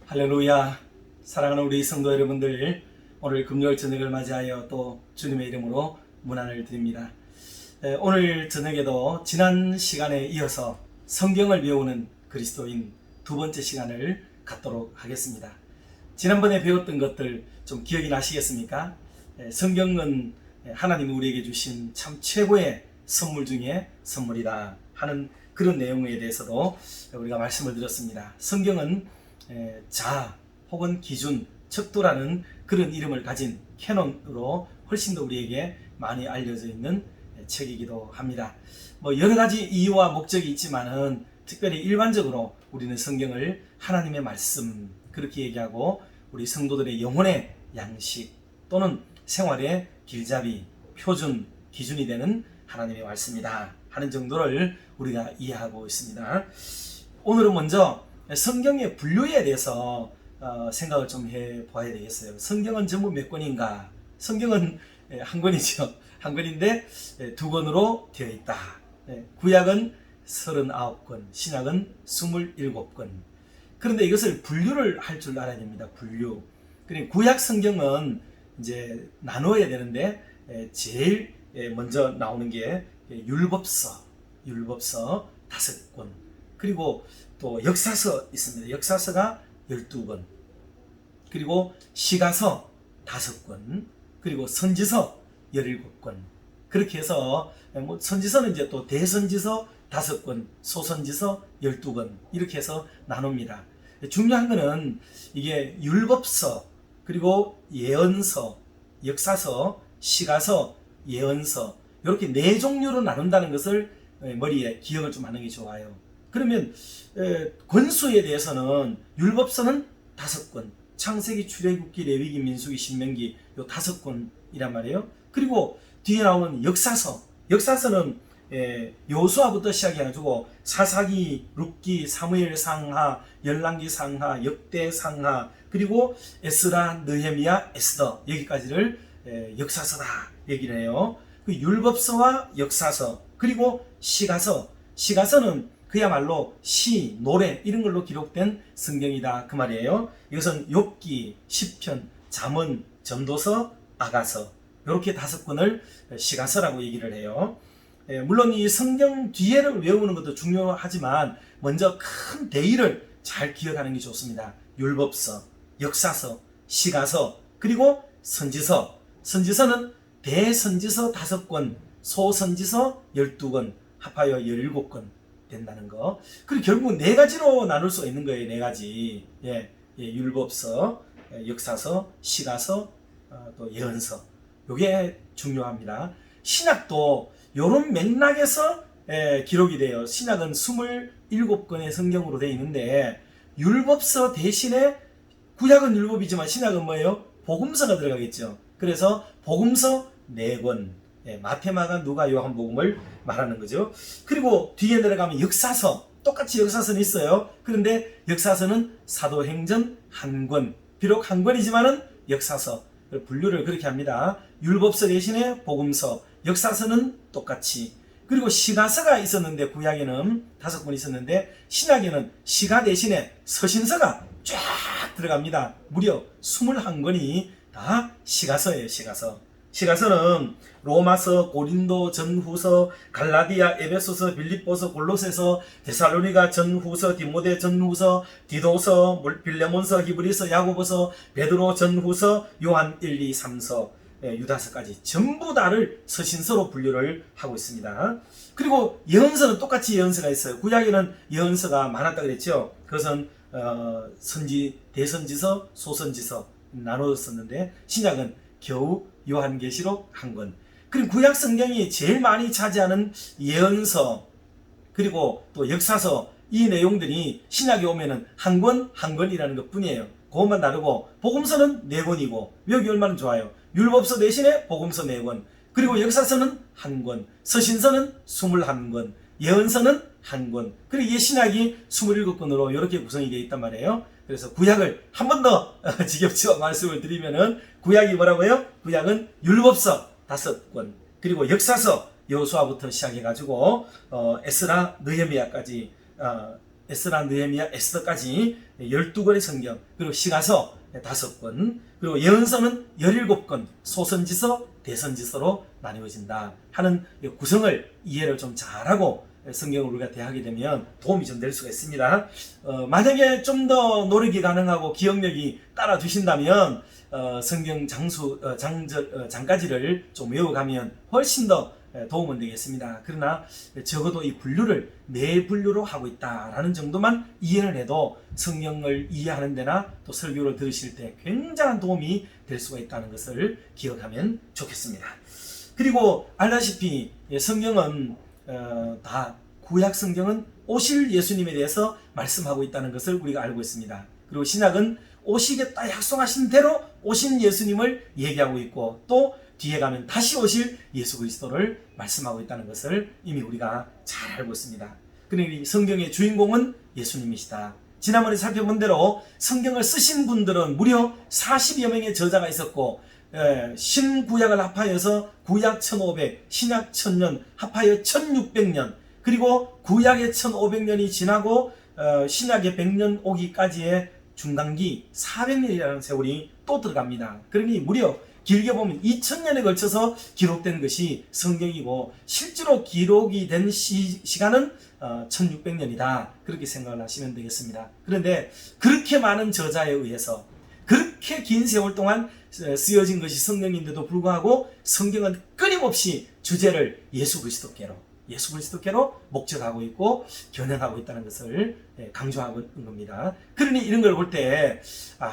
할렐루야. 사랑하는 우리 성도 여러분들, 오늘 금요일 저녁을 맞이하여 또 주님의 이름으로 문안을 드립니다. 오늘 저녁에도 지난 시간에 이어서 성경을 배우는 그리스도인 두 번째 시간을 갖도록 하겠습니다. 지난번에 배웠던 것들 좀 기억이 나시겠습니까? 성경은 하나님이 우리에게 주신 참 최고의 선물 중에 선물이다 하는 그런 내용에 대해서도 우리가 말씀을 드렸습니다. 성경은 자 혹은 기준, 척도라는 그런 이름을 가진 캐논으로 훨씬 더 우리에게 많이 알려져 있는 책이기도 합니다. 여러 가지 이유와 목적이 있지만은 특별히 일반적으로 우리는 성경을 하나님의 말씀 그렇게 얘기하고 우리 성도들의 영혼의 양식 또는 생활의 길잡이, 표준, 기준이 되는 하나님의 말씀이다 하는 정도를 우리가 이해하고 있습니다. 오늘은 먼저 성경의 분류에 대해서 생각을 좀 해봐야 되겠어요. 성경은 전부 몇 권인가? 성경은 한 권이죠. 한 권인데 두 권으로 되어 있다. 구약은 39권, 신약은 27권. 그런데 이것을 분류를 할 줄 알아야 됩니다. 분류. 그리고 구약 성경은 이제 나누어야 되는데 제일 먼저 나오는 게 율법서 5권. 그리고 또 역사서 있습니다. 역사서가 12권. 그리고 시가서 5권. 그리고 선지서 17권. 그렇게 해서 선지서는 이제 또 대선지서 5권, 소선지서 12권 이렇게 해서 나눕니다. 중요한 거는 이게 율법서, 그리고 예언서, 역사서, 시가서, 예언서 이렇게 네 종류로 나눈다는 것을 머리에 기억을 좀 하는 게 좋아요. 그러면 권수에 대해서는 율법서는 5권, 창세기, 출애굽기, 레위기, 민수기, 신명기 요 5권이란 말이에요. 그리고 뒤에 나오는 역사서는 여호수아부터 시작해가지고 사사기, 룻기, 사무엘 상하, 열왕기 상하, 역대 상하, 그리고 에스라, 느헤미야, 에스더 여기까지를 역사서다 얘기를 해요. 그 율법서와 역사서 그리고 시가서는 그야말로 시, 노래 이런 걸로 기록된 성경이다 그 말이에요. 이것은 욥기, 시편, 잠언, 전도서, 아가서 이렇게 5권을 시가서라고 얘기를 해요. 물론 이 성경 뒤에를 외우는 것도 중요하지만 먼저 큰 대의를 잘 기억하는 게 좋습니다. 율법서, 역사서, 시가서, 그리고 선지서. 선지서는 대선지서 5권, 소선지서 12권, 합하여 17권 된다는 거. 그리고 결국 4가지로 나눌 수 있는 거예요. 4가지. 율법서, 역사서, 시가서, 또 예언서. 이게 중요합니다. 신약도 이런 맥락에서 기록이 돼요. 신약은 27권의 성경으로 되어 있는데 율법서 대신에 구약은 율법이지만 신약은 뭐예요? 복음서가 들어가겠죠. 그래서 복음서 4권, 마태, 마가, 누가, 요한복음을 말하는 거죠. 그리고 뒤에 내려가면 역사서, 똑같이 역사서는 있어요. 그런데 역사서는 사도행전 1권, 비록 1권이지만은 역사서, 분류를 그렇게 합니다. 율법서 대신에 복음서, 역사서는 똑같이. 그리고 시가서가 있었는데 구약에는 5권 있었는데 신약에는 시가 대신에 서신서가 쫙 들어갑니다. 무려 21권이 다 시가서예요. 시가서는 로마서, 고린도, 전후서, 갈라디아, 에베소서, 빌립보서, 골로새서, 데살로니가, 전후서, 디모데, 전후서, 디도서, 빌레몬서, 히브리서, 야고보서, 베드로, 전후서, 요한 1, 2, 3서, 유다서까지 전부 다를 서신서로 분류를 하고 있습니다. 그리고 예언서는 똑같이 예언서가 있어요. 구약에는 예언서가 많았다 그랬죠. 그것은 대선지서, 소선지서 나누었었는데 신약은 겨우 요한계시록 1권. 그리고 구약 성경이 제일 많이 차지하는 예언서 그리고 또 역사서 이 내용들이 신약에 오면은 한 권이라는 것 뿐이에요. 그것만 다르고 복음서는 4권이고 외우기 얼마나 좋아요. 율법서 대신에 복음서 4권, 그리고 역사서는 1권, 서신서는 21권, 예언서는 1권, 그리고 이 신약이 27권으로 이렇게 구성이 되어 있단 말이에요. 그래서 구약을 한 번 더 지겹죠 말씀을 드리면은 구약이 뭐라고요? 구약은 율법서 5권, 그리고 역사서 여호수아부터 시작해가지고 에스라, 느헤미야까지 에스라, 느헤미야, 에스더까지 12권의 성경, 그리고 시가서 5권, 그리고 예언서는 17권, 소선지서, 대선지서로 나뉘어진다 하는 구성을 이해를 좀 잘하고 성경을 우리가 대하게 되면 도움이 좀 될 수가 있습니다. 만약에 좀 더 노력이 가능하고 기억력이 따라주신다면 성경 장가지를 좀 외워가면 훨씬 더 도움은 되겠습니다. 그러나 적어도 이 분류를 네 분류로 하고 있다라는 정도만 이해를 해도 성경을 이해하는 데나 또 설교를 들으실 때 굉장한 도움이 될 수가 있다는 것을 기억하면 좋겠습니다. 그리고 알다시피 성경은 다 구약 성경은 오실 예수님에 대해서 말씀하고 있다는 것을 우리가 알고 있습니다. 그리고 신약은 오시겠다 약속하신 대로 오신 예수님을 얘기하고 있고 또 뒤에 가면 다시 오실 예수 그리스도를 말씀하고 있다는 것을 이미 우리가 잘 알고 있습니다. 그러니 성경의 주인공은 예수님이시다. 지난번에 살펴본 대로 성경을 쓰신 분들은 무려 40여 명의 저자가 있었고 신구약을 합하여서 구약 1500, 신약 1000년, 합하여 1600년, 그리고 구약의 1500년이 지나고 신약의 100년 오기까지의 중간기 400년이라는 세월이 또 들어갑니다. 그러니 무려 길게 보면 2000년에 걸쳐서 기록된 것이 성경이고 실제로 기록이 된 시간은 1600년이다. 그렇게 생각을 하시면 되겠습니다. 그런데 그렇게 많은 저자에 의해서 그렇게 긴 세월 동안 쓰여진 것이 성경인데도 불구하고 성경은 끊임없이 주제를 예수 그리스도께로 목적하고 있고 겨냥하고 있다는 것을 강조하고 있는 겁니다. 그러니 이런 걸 볼 때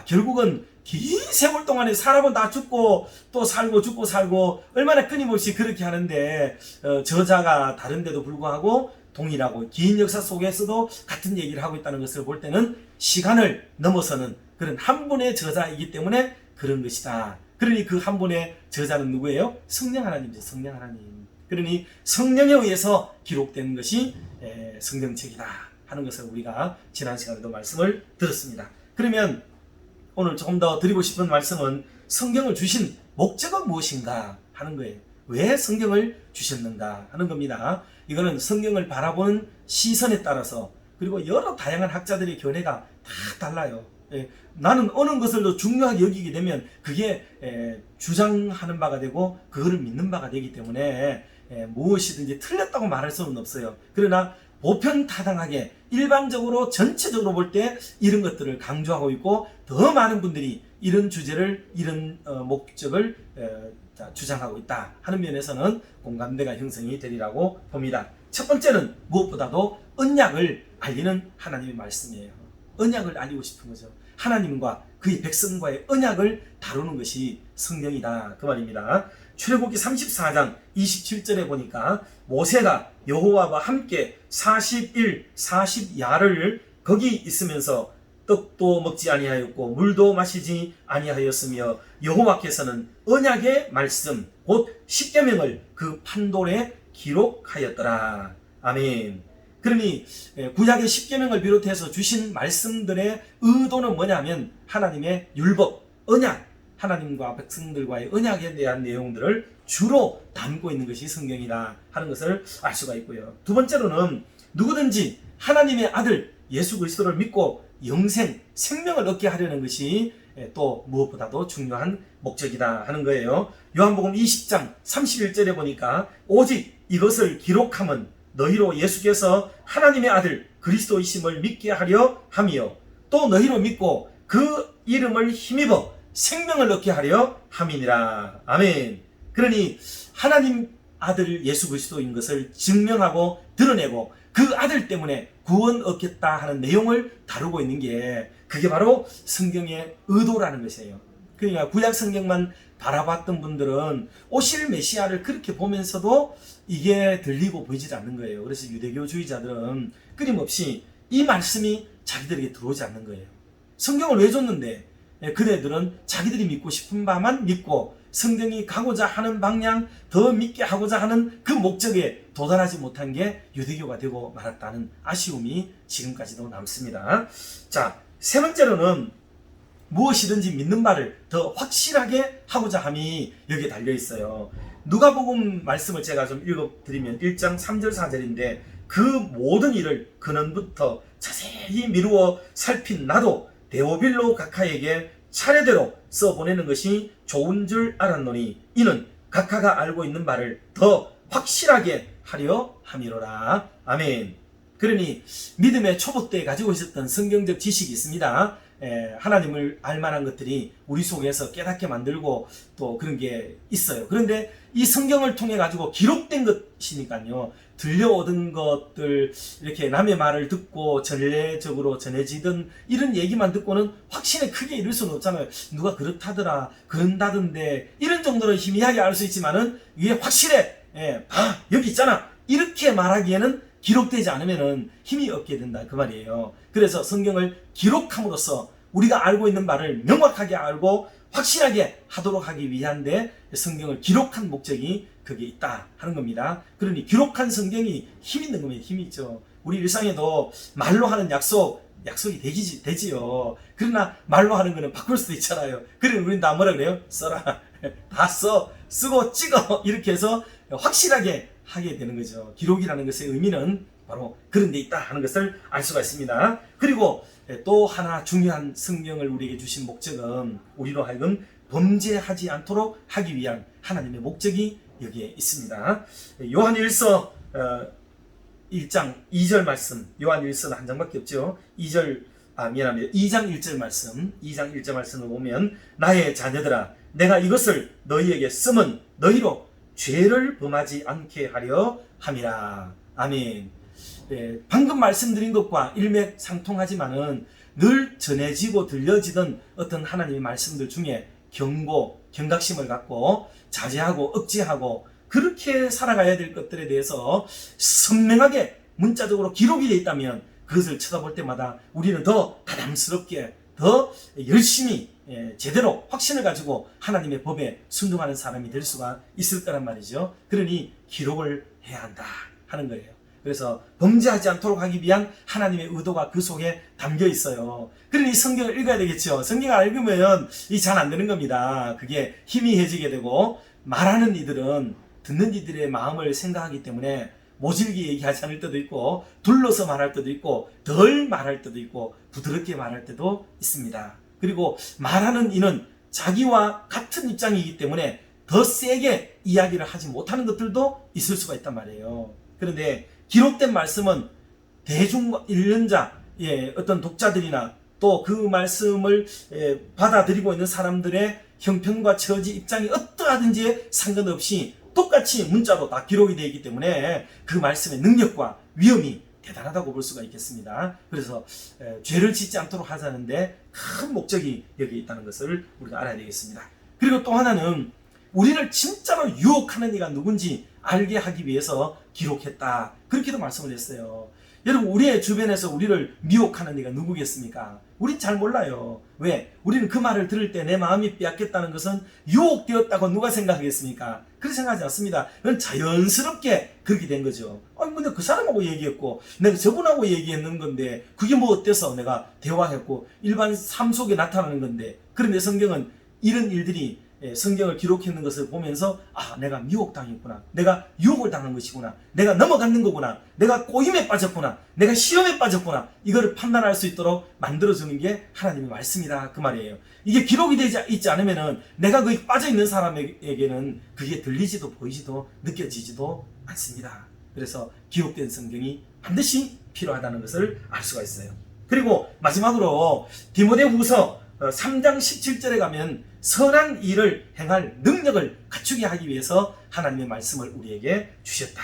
결국은 긴 세월 동안에 사람은 다 죽고 또 살고 죽고 살고 얼마나 끊임없이 그렇게 하는데 저자가 다른데도 불구하고 동일하고 긴 역사 속에서도 같은 얘기를 하고 있다는 것을 볼 때는 시간을 넘어서는 그런 한 분의 저자이기 때문에 그런 것이다. 그러니 그 한 분의 저자는 누구예요? 성령 하나님이죠. 성령 하나님. 그러니 성령에 의해서 기록된 것이 성경책이다 하는 것을 우리가 지난 시간에도 말씀을 들었습니다. 그러면 오늘 조금 더 드리고 싶은 말씀은 성경을 주신 목적은 무엇인가 하는 거예요. 왜 성경을 주셨는가 하는 겁니다. 이거는 성경을 바라보는 시선에 따라서 그리고 여러 다양한 학자들의 견해가 다 달라요. 나는 어느 것을 더 중요하게 여기게 되면 그게 주장하는 바가 되고 그거를 믿는 바가 되기 때문에 무엇이든지 틀렸다고 말할 수는 없어요. 그러나 보편타당하게 일반적으로 전체적으로 볼 때 이런 것들을 강조하고 있고 더 많은 분들이 이런 주제를 이런 목적을 주장하고 있다 하는 면에서는 공감대가 형성이 되리라고 봅니다. 첫 번째는 무엇보다도 언약을 알리는 하나님의 말씀이에요. 언약을 알리고 싶은 거죠. 하나님과 그의 백성과의 언약을 다루는 것이 성경이다 그 말입니다. 출애굽기 34장 27절에 보니까 모세가 여호와와 함께 40일 40야를 거기 있으면서 떡도 먹지 아니하였고 물도 마시지 아니하였으며 여호와께서는 언약의 말씀 곧 십계명을 그 판돌에 기록하였더라. 아멘. 그러니 구약의 십계명을 비롯해서 주신 말씀들의 의도는 뭐냐면 하나님의 율법, 언약, 하나님과 백성들과의 언약에 대한 내용들을 주로 담고 있는 것이 성경이다 하는 것을 알 수가 있고요. 두 번째로는 누구든지 하나님의 아들 예수 그리스도를 믿고 영생, 생명을 얻게 하려는 것이 또 무엇보다도 중요한 목적이다 하는 거예요. 요한복음 20장 31절에 보니까 오직 이것을 기록함은 너희로 예수께서 하나님의 아들 그리스도이심을 믿게 하려 함이요 또 너희로 믿고 그 이름을 힘입어 생명을 얻게 하려 함이니라. 아멘. 그러니 하나님 아들 예수 그리스도인 것을 증명하고 드러내고 그 아들 때문에 구원 얻겠다 하는 내용을 다루고 있는 게 그게 바로 성경의 의도라는 것이에요. 그러니까 구약 성경만 바라봤던 분들은 오실 메시아를 그렇게 보면서도 이게 들리고 보이지 않는 거예요. 그래서 유대교주의자들은 끊임없이 이 말씀이 자기들에게 들어오지 않는 거예요. 성경을 왜 줬는데 그네들은 자기들이 믿고 싶은 바만 믿고 성경이 가고자 하는 방향, 더 믿게 하고자 하는 그 목적에 도달하지 못한 게 유대교가 되고 말았다는 아쉬움이 지금까지도 남습니다. 자, 세 번째로는 무엇이든지 믿는 바를 더 확실하게 하고자 함이 여기에 달려 있어요. 누가복음 말씀을 제가 좀 읽어드리면 1장 3절 4절인데 그 모든 일을 근원부터 자세히 미루어 살핀 나도 데오빌로 각하에게 차례대로 써보내는 것이 좋은 줄 알았노니 이는 각하가 알고 있는 바를 더 확실하게 하려 함이로라. 아멘. 그러니 믿음의 초보 때 가지고 있었던 성경적 지식이 있습니다. 하나님을 알만한 것들이 우리 속에서 깨닫게 만들고 또 그런 게 있어요. 그런데 이 성경을 통해 가지고 기록된 것이니까요, 들려오던 것들, 이렇게 남의 말을 듣고 전례적으로 전해지던 이런 얘기만 듣고는 확신에 크게 이룰 수는 없잖아요. 누가 그렇다더라, 그런다던데, 이런 정도는 희미하게 알 수 있지만은 이게 확실해, 여기 있잖아, 이렇게 말하기에는 기록되지 않으면 힘이 없게 된다, 그 말이에요. 그래서 성경을 기록함으로써 우리가 알고 있는 바를 명확하게 알고 확실하게 하도록 하기 위한데, 성경을 기록한 목적이 그게 있다 하는 겁니다. 그러니 기록한 성경이 힘 있는 겁니다. 힘이 있죠. 우리 일상에도 말로 하는 약속이 되지요. 그러나 말로 하는 거는 바꿀 수도 있잖아요. 그러면 우리는 다 뭐라 그래요? 써라. 다 쓰고 찍어, 이렇게 해서 확실하게 하게 되는 거죠. 기록이라는 것의 의미는 바로 그런 데 있다 하는 것을 알 수가 있습니다. 그리고 또 하나 중요한 성경을 우리에게 주신 목적은 우리로 하여금 범죄하지 않도록 하기 위한 하나님의 목적이 여기에 있습니다. 요한일서 1장 2절 말씀, 요한일서는 한 장밖에 없죠. 2장 1절 말씀, 2장 1절 말씀을 보면 나의 자녀들아, 내가 이것을 너희에게 쓰면 너희로 죄를 범하지 않게 하려 함이라. 아멘. 방금 말씀드린 것과 일맥상통하지만은 늘 전해지고 들려지던 어떤 하나님의 말씀들 중에 경각심을 갖고 자제하고 억제하고 그렇게 살아가야 될 것들에 대해서 선명하게 문자적으로 기록이 되어 있다면 그것을 쳐다볼 때마다 우리는 더 다담스럽게, 더 열심히 제대로 확신을 가지고 하나님의 법에 순종하는 사람이 될 수가 있을 거란 말이죠. 그러니 기록을 해야 한다 하는 거예요. 그래서 범죄하지 않도록 하기 위한 하나님의 의도가 그 속에 담겨 있어요. 그러니 성경을 읽어야 되겠죠. 성경을 안 읽으면 잘 안 되는 겁니다. 그게 희미해지게 되고, 말하는 이들은 듣는 이들의 마음을 생각하기 때문에 모질게 얘기하지 않을 때도 있고, 둘러서 말할 때도 있고, 덜 말할 때도 있고, 부드럽게 말할 때도 있습니다. 그리고 말하는 이는 자기와 같은 입장이기 때문에 더 세게 이야기를 하지 못하는 것들도 있을 수가 있단 말이에요. 그런데 기록된 말씀은 대중 읽는 자, 어떤 독자들이나 또 그 말씀을 받아들이고 있는 사람들의 형편과 처지, 입장이 어떠하든지 상관없이 똑같이 문자로 다 기록이 되어 있기 때문에 그 말씀의 능력과 위험이 대단하다고 볼 수가 있겠습니다. 그래서 죄를 짓지 않도록 하자는데 큰 목적이 여기 있다는 것을 우리가 알아야 되겠습니다. 그리고 또 하나는 우리를 진짜로 유혹하는 이가 누군지 알게 하기 위해서 기록했다, 그렇게도 말씀을 했어요. 여러분, 우리의 주변에서 우리를 미혹하는 이가 누구겠습니까? 우린 잘 몰라요. 왜? 우리는 그 말을 들을 때 내 마음이 빼앗겼다는 것은 유혹되었다고 누가 생각하겠습니까? 그렇게 생각하지 않습니다. 그건 자연스럽게 그렇게 된 거죠. 근데 그 사람하고 얘기했고 내가 저분하고 얘기했는 건데 그게 뭐 어때서 내가 대화했고 일반 삶 속에 나타나는 건데. 그런데 성경은 이런 일들이 성경을 기록했는 것을 보면서 내가 미혹당했구나, 내가 유혹을 당한 것이구나, 내가 넘어가는 거구나, 내가 꼬임에 빠졌구나, 내가 시험에 빠졌구나, 이거를 판단할 수 있도록 만들어주는 게 하나님의 말씀이다, 그 말이에요. 이게 기록이 되지 있지 않으면은 내가 거기 빠져있는 사람에게는 그게 들리지도 보이지도 느껴지지도 않습니다. 그래서 기록된 성경이 반드시 필요하다는 것을 알 수가 있어요. 그리고 마지막으로 디모데후서 3장 17절에 가면 선한 일을 행할 능력을 갖추게 하기 위해서 하나님의 말씀을 우리에게 주셨다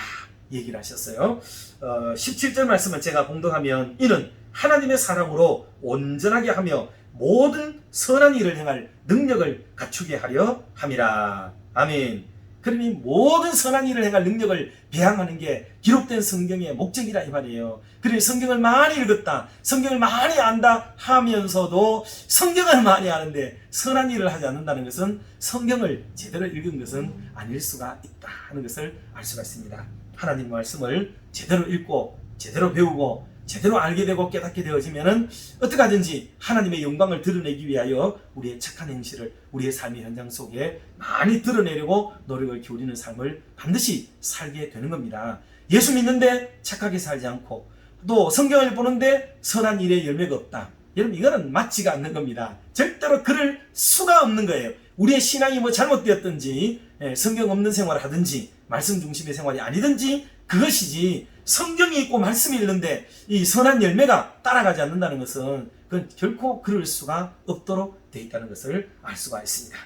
얘기를 하셨어요. 17절 말씀을 제가 봉독하면 이는 하나님의 사랑으로 온전하게 하며 모든 선한 일을 행할 능력을 갖추게 하려 함이라. 아멘. 그러니 모든 선한 일을 행할 능력을 배양하는 게 기록된 성경의 목적이라 이 말이에요. 그러니 성경을 많이 읽었다, 성경을 많이 안다 하면서도 성경을 많이 아는데 선한 일을 하지 않는다는 것은 성경을 제대로 읽은 것은 아닐 수가 있다 하는 것을 알 수가 있습니다. 하나님 말씀을 제대로 읽고 제대로 배우고 제대로 알게 되고 깨닫게 되어지면은 어떻게 하든지 하나님의 영광을 드러내기 위하여 우리의 착한 행실을 우리의 삶의 현장 속에 많이 드러내려고 노력을 기울이는 삶을 반드시 살게 되는 겁니다. 예수 믿는데 착하게 살지 않고 또 성경을 보는데 선한 일의 열매가 없다. 여러분, 이거는 맞지가 않는 겁니다. 절대로 그럴 수가 없는 거예요. 우리의 신앙이 뭐 잘못되었든지 성경 없는 생활을 하든지 말씀 중심의 생활이 아니든지 그것이지, 성경이 있고 말씀이 있는데 이 선한 열매가 따라가지 않는다는 것은 그건 결코 그럴 수가 없도록 되어 있다는 것을 알 수가 있습니다.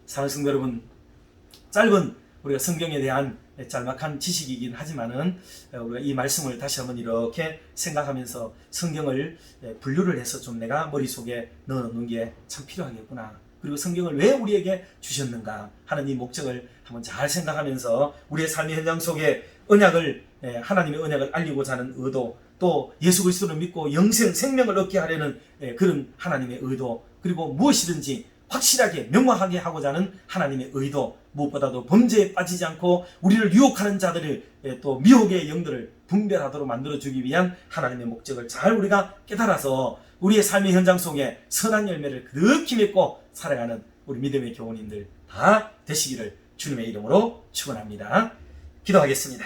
사랑하는 성도 여러분, 짧은 우리가 성경에 대한 짤막한 지식이긴 하지만은 우리가 이 말씀을 다시 한번 이렇게 생각하면서 성경을 분류를 해서 좀 내가 머릿속에 넣어놓는 게 참 필요하겠구나. 그리고 성경을 왜 우리에게 주셨는가 하는 이 목적을 한번 잘 생각하면서 우리의 삶의 현장 속에 언약을, 하나님의 언약을 알리고자 하는 의도, 또 예수 그리스도를 믿고 영생, 생명을 얻게 하려는 그런 하나님의 의도, 그리고 무엇이든지 확실하게 명확하게 하고자 하는 하나님의 의도, 무엇보다도 범죄에 빠지지 않고 우리를 유혹하는 자들을, 또 미혹의 영들을 분별하도록 만들어주기 위한 하나님의 목적을 잘 우리가 깨달아서 우리의 삶의 현장 속에 선한 열매를 그득히 맺고 살아가는 우리 믿음의 교우님들 다 되시기를 주님의 이름으로 축원합니다. 기도하겠습니다.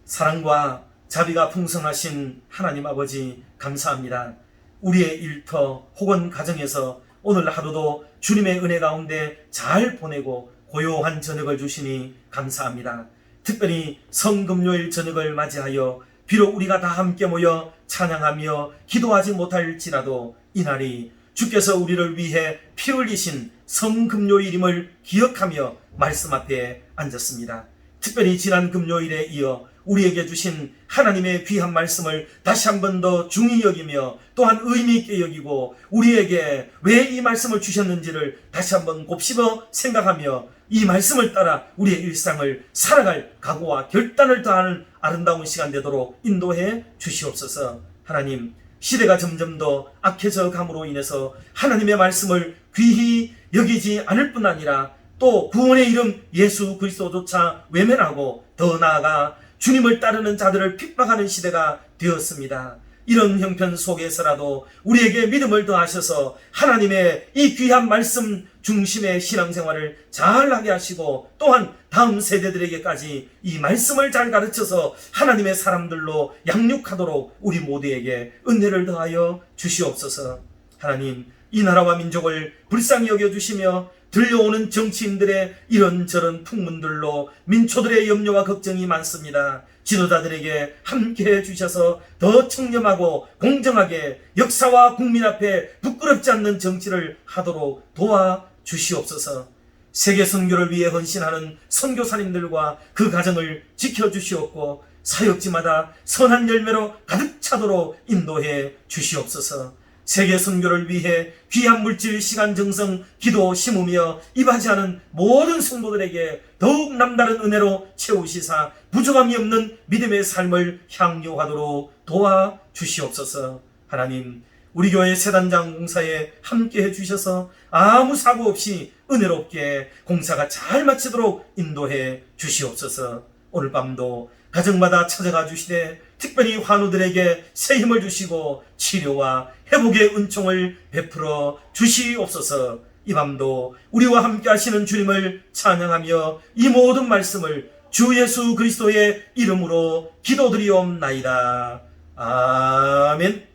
사랑과 자비가 풍성하신 하나님 아버지, 감사합니다. 우리의 일터 혹은 가정에서 오늘 하루도 주님의 은혜 가운데 잘 보내고 고요한 저녁을 주시니 감사합니다. 특별히 성금요일 저녁을 맞이하여 비록 우리가 다 함께 모여 찬양하며 기도하지 못할지라도 이날이 주께서 우리를 위해 피 흘리신 성금요일임을 기억하며 말씀 앞에 앉았습니다. 특별히 지난 금요일에 이어 우리에게 주신 하나님의 귀한 말씀을 다시 한 번 더 중히 여기며 또한 의미 있게 여기고 우리에게 왜 이 말씀을 주셨는지를 다시 한번 곱씹어 생각하며 이 말씀을 따라 우리의 일상을 살아갈 각오와 결단을 다하는 아름다운 시간 되도록 인도해 주시옵소서. 하나님, 시대가 점점 더 악해져 감으로 인해서 하나님의 말씀을 귀히 여기지 않을 뿐 아니라 또 구원의 이름 예수 그리스도조차 외면하고 더 나아가 주님을 따르는 자들을 핍박하는 시대가 되었습니다. 이런 형편 속에서라도 우리에게 믿음을 더하셔서 하나님의 이 귀한 말씀 중심의 신앙생활을 잘하게 하시고 또한 다음 세대들에게까지 이 말씀을 잘 가르쳐서 하나님의 사람들로 양육하도록 우리 모두에게 은혜를 더하여 주시옵소서. 하나님, 이 나라와 민족을 불쌍히 여겨주시며 들려오는 정치인들의 이런저런 풍문들로 민초들의 염려와 걱정이 많습니다. 지도자들에게 함께해 주셔서 더 청렴하고 공정하게 역사와 국민 앞에 부끄럽지 않는 정치를 하도록 도와주시옵소서. 세계 선교를 위해 헌신하는 선교사님들과 그 가정을 지켜주시옵고 사역지마다 선한 열매로 가득 차도록 인도해 주시옵소서. 세계 선교를 위해 귀한 물질, 시간, 정성, 기도 심으며 이바지하는 모든 성도들에게 더욱 남다른 은혜로 채우시사 부족함이 없는 믿음의 삶을 향유하도록 도와주시옵소서. 하나님, 우리 교회 세단장 공사에 함께해 주셔서 아무 사고 없이 은혜롭게 공사가 잘 마치도록 인도해 주시옵소서. 오늘 밤도 가정마다 찾아가 주시되 특별히 환우들에게 새 힘을 주시고 치료와 회복의 은총을 베풀어 주시옵소서. 이 밤도 우리와 함께 하시는 주님을 찬양하며 이 모든 말씀을 주 예수 그리스도의 이름으로 기도드리옵나이다. 아멘.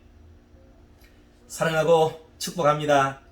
사랑하고 축복합니다.